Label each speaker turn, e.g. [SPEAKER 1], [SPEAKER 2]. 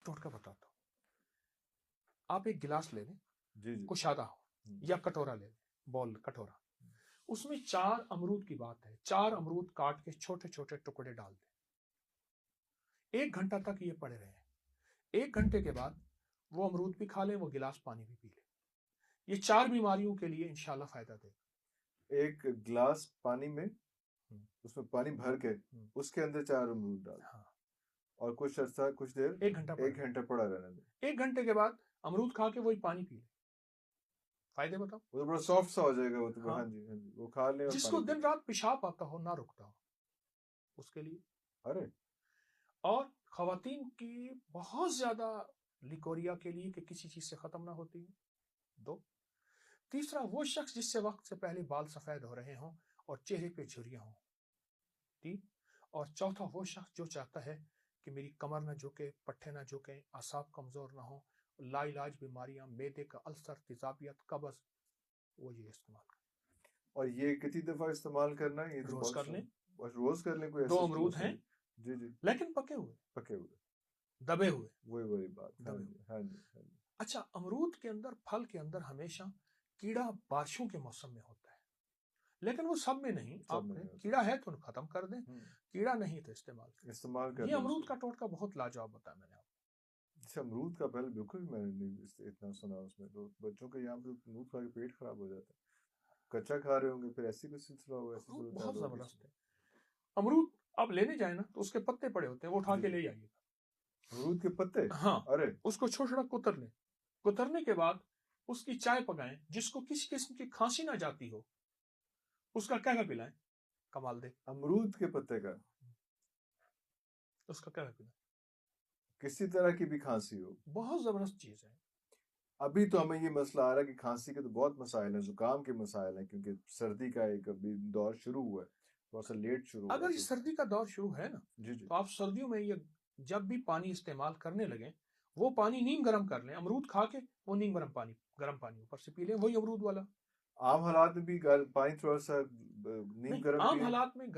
[SPEAKER 1] टोटका बताता हूँ। आप एक गिलास ले लें,
[SPEAKER 2] जी जी
[SPEAKER 1] कुशादा हो या कटोरा ले लें, बॉल कटोरा, उसमें 4 अमरूद की बात है, 4 अमरूद काट के छोटे छोटे टुकड़े डाल दें। 1 घंटा तक ये पड़े रहे। 1 घंटे के बाद वो अमरूद भी खा लें, वो गिलास पानी भी पी लें। ये 4 बीमारियों के लिए इंशाल्लाह फायदा देगा।
[SPEAKER 2] एक गिलास पानी में उसमें पानी भर के उसके अंदर 4 अमरूद डाल,
[SPEAKER 1] हाँ,
[SPEAKER 2] और कुछ अर्सा, कुछ देर,
[SPEAKER 1] 1 घंटा
[SPEAKER 2] 1 घंटा पड़ा रहने दें।
[SPEAKER 1] 1 घंटे के बाद अमरूद खा के वही पानी पी ले। फायदे बताओ।
[SPEAKER 2] वो तो बड़ा सॉफ्ट सा हो जाएगा वो तो।
[SPEAKER 1] हाँ।
[SPEAKER 2] हाँ जी हाँ जी, वो खा ले और
[SPEAKER 1] जिसको
[SPEAKER 2] पानी पी
[SPEAKER 1] दिन
[SPEAKER 2] ले।
[SPEAKER 1] रात पेशाब आता हो, ना रुकता हो, उसके लिए।
[SPEAKER 2] अरे
[SPEAKER 1] और खवातीन की बहुत ज्यादा लिकोरिया के लिए कि किसी चीज से खत्म ना होती है। 2, तीसरा वो शख्स जिससे वक्त से पहले बाल सफेद हो रहे हों और चेहरे पे झुर्रियां हों। 3, और चौथा वो शख्स जो चाहता है कि मेरी कमर ना झुके, पट्टे ना झुके, आसाब कमजोर ना हो, लाइलाज बीमारियां, मैदे का अल्सर, तेजाबियत, कब्ज, वो ये इस्तेमाल करें।
[SPEAKER 2] और ये कितनी दफा इस्तेमाल करना है? ये तो
[SPEAKER 1] रोज
[SPEAKER 2] बहुत
[SPEAKER 1] कर लें।
[SPEAKER 2] बस रोज कर लें, कोई
[SPEAKER 1] 2
[SPEAKER 2] ऐसा तो
[SPEAKER 1] अमरूद
[SPEAKER 2] मसला
[SPEAKER 1] हैं,
[SPEAKER 2] नहीं। जी जी,
[SPEAKER 1] लेकिन पके हुए,
[SPEAKER 2] पके हुए,
[SPEAKER 1] दबे हुए।
[SPEAKER 2] वही बात। हाँ
[SPEAKER 1] दबे
[SPEAKER 2] जी
[SPEAKER 1] हुए।
[SPEAKER 2] हाँ जी हाँ जी।
[SPEAKER 1] अच्छा, अमरूद के अंदर, फल के अंदर हमेशा कीड़ा बारिशों के मौसम में होता है, लेकिन वो सब में नहीं।
[SPEAKER 2] सब
[SPEAKER 1] आप
[SPEAKER 2] में नहीं होता।
[SPEAKER 1] कीड़ा है तो खत्म कर दें, कीड़ा नहीं तो इस्तेमाल
[SPEAKER 2] कर
[SPEAKER 1] ये
[SPEAKER 2] लें
[SPEAKER 1] अमरूद
[SPEAKER 2] उसको।
[SPEAKER 1] का टोटका बहुत लाजवाब बताया मैंने आपको।
[SPEAKER 2] अच्छा, अमरूद का पहले बिल्कुल भी मैंने नहीं इतना सुना। उसमें तो बच्चों के यहाँ पे अमरूद खा के पेट खराब हो जाता है। कच्चा खा रहे होंगे, फिर ऐसी कोई सिलसिला होगा, ऐसी
[SPEAKER 1] अमरूद
[SPEAKER 2] सूरत हाल
[SPEAKER 1] बहुत
[SPEAKER 2] होगी।
[SPEAKER 1] जबरदस्त है। अमरूद आप लेने जाए ना तो उसके पत्ते पड़े होते हैं, वो उठा
[SPEAKER 2] जी
[SPEAKER 1] के
[SPEAKER 2] जी।
[SPEAKER 1] ले आइएगा।
[SPEAKER 2] अमरूद के पत्ते?
[SPEAKER 1] हाँ,
[SPEAKER 2] अरे
[SPEAKER 1] उसको छोटा छोटा कुतर लें। कुतरने के बाद उसकी चाय पकाएं। जिसको किसी किस्म की खांसी ना जाती हो उसका कहवा पिलाएं, कमाल दे।
[SPEAKER 2] अमरूद के पत्ते का
[SPEAKER 1] उसका कहवा पिलाएं,
[SPEAKER 2] किसी तरह की भी खांसी हो।
[SPEAKER 1] बहुत जबरदस्त चीज है।
[SPEAKER 2] अभी तो हमें ये मसला आ रहा है कि खांसी के तो बहुत मसाइल हैं, जुकाम के मसाइल हैं, क्योंकि सर्दी का एक अभी दौर शुरू हुआ है, थोड़ा सा लेट शुरू हुआ
[SPEAKER 1] अगर
[SPEAKER 2] है
[SPEAKER 1] ये
[SPEAKER 2] तो।
[SPEAKER 1] सर्दी का दौर शुरू है ना,
[SPEAKER 2] जी जी।
[SPEAKER 1] तो आप सर्दियों में ये जब भी पानी इस्तेमाल करने लगे, वो पानी नीम गर्म कर लें। अमरूद खा के वो नीम गर्म पानी ऊपर से पी लें, वही अमरूद वाला।
[SPEAKER 2] आम हालात में भी पानी थोड़ा सा नीम
[SPEAKER 1] नहीं,
[SPEAKER 2] गर्म
[SPEAKER 1] आम
[SPEAKER 2] पिए।
[SPEAKER 1] हालात में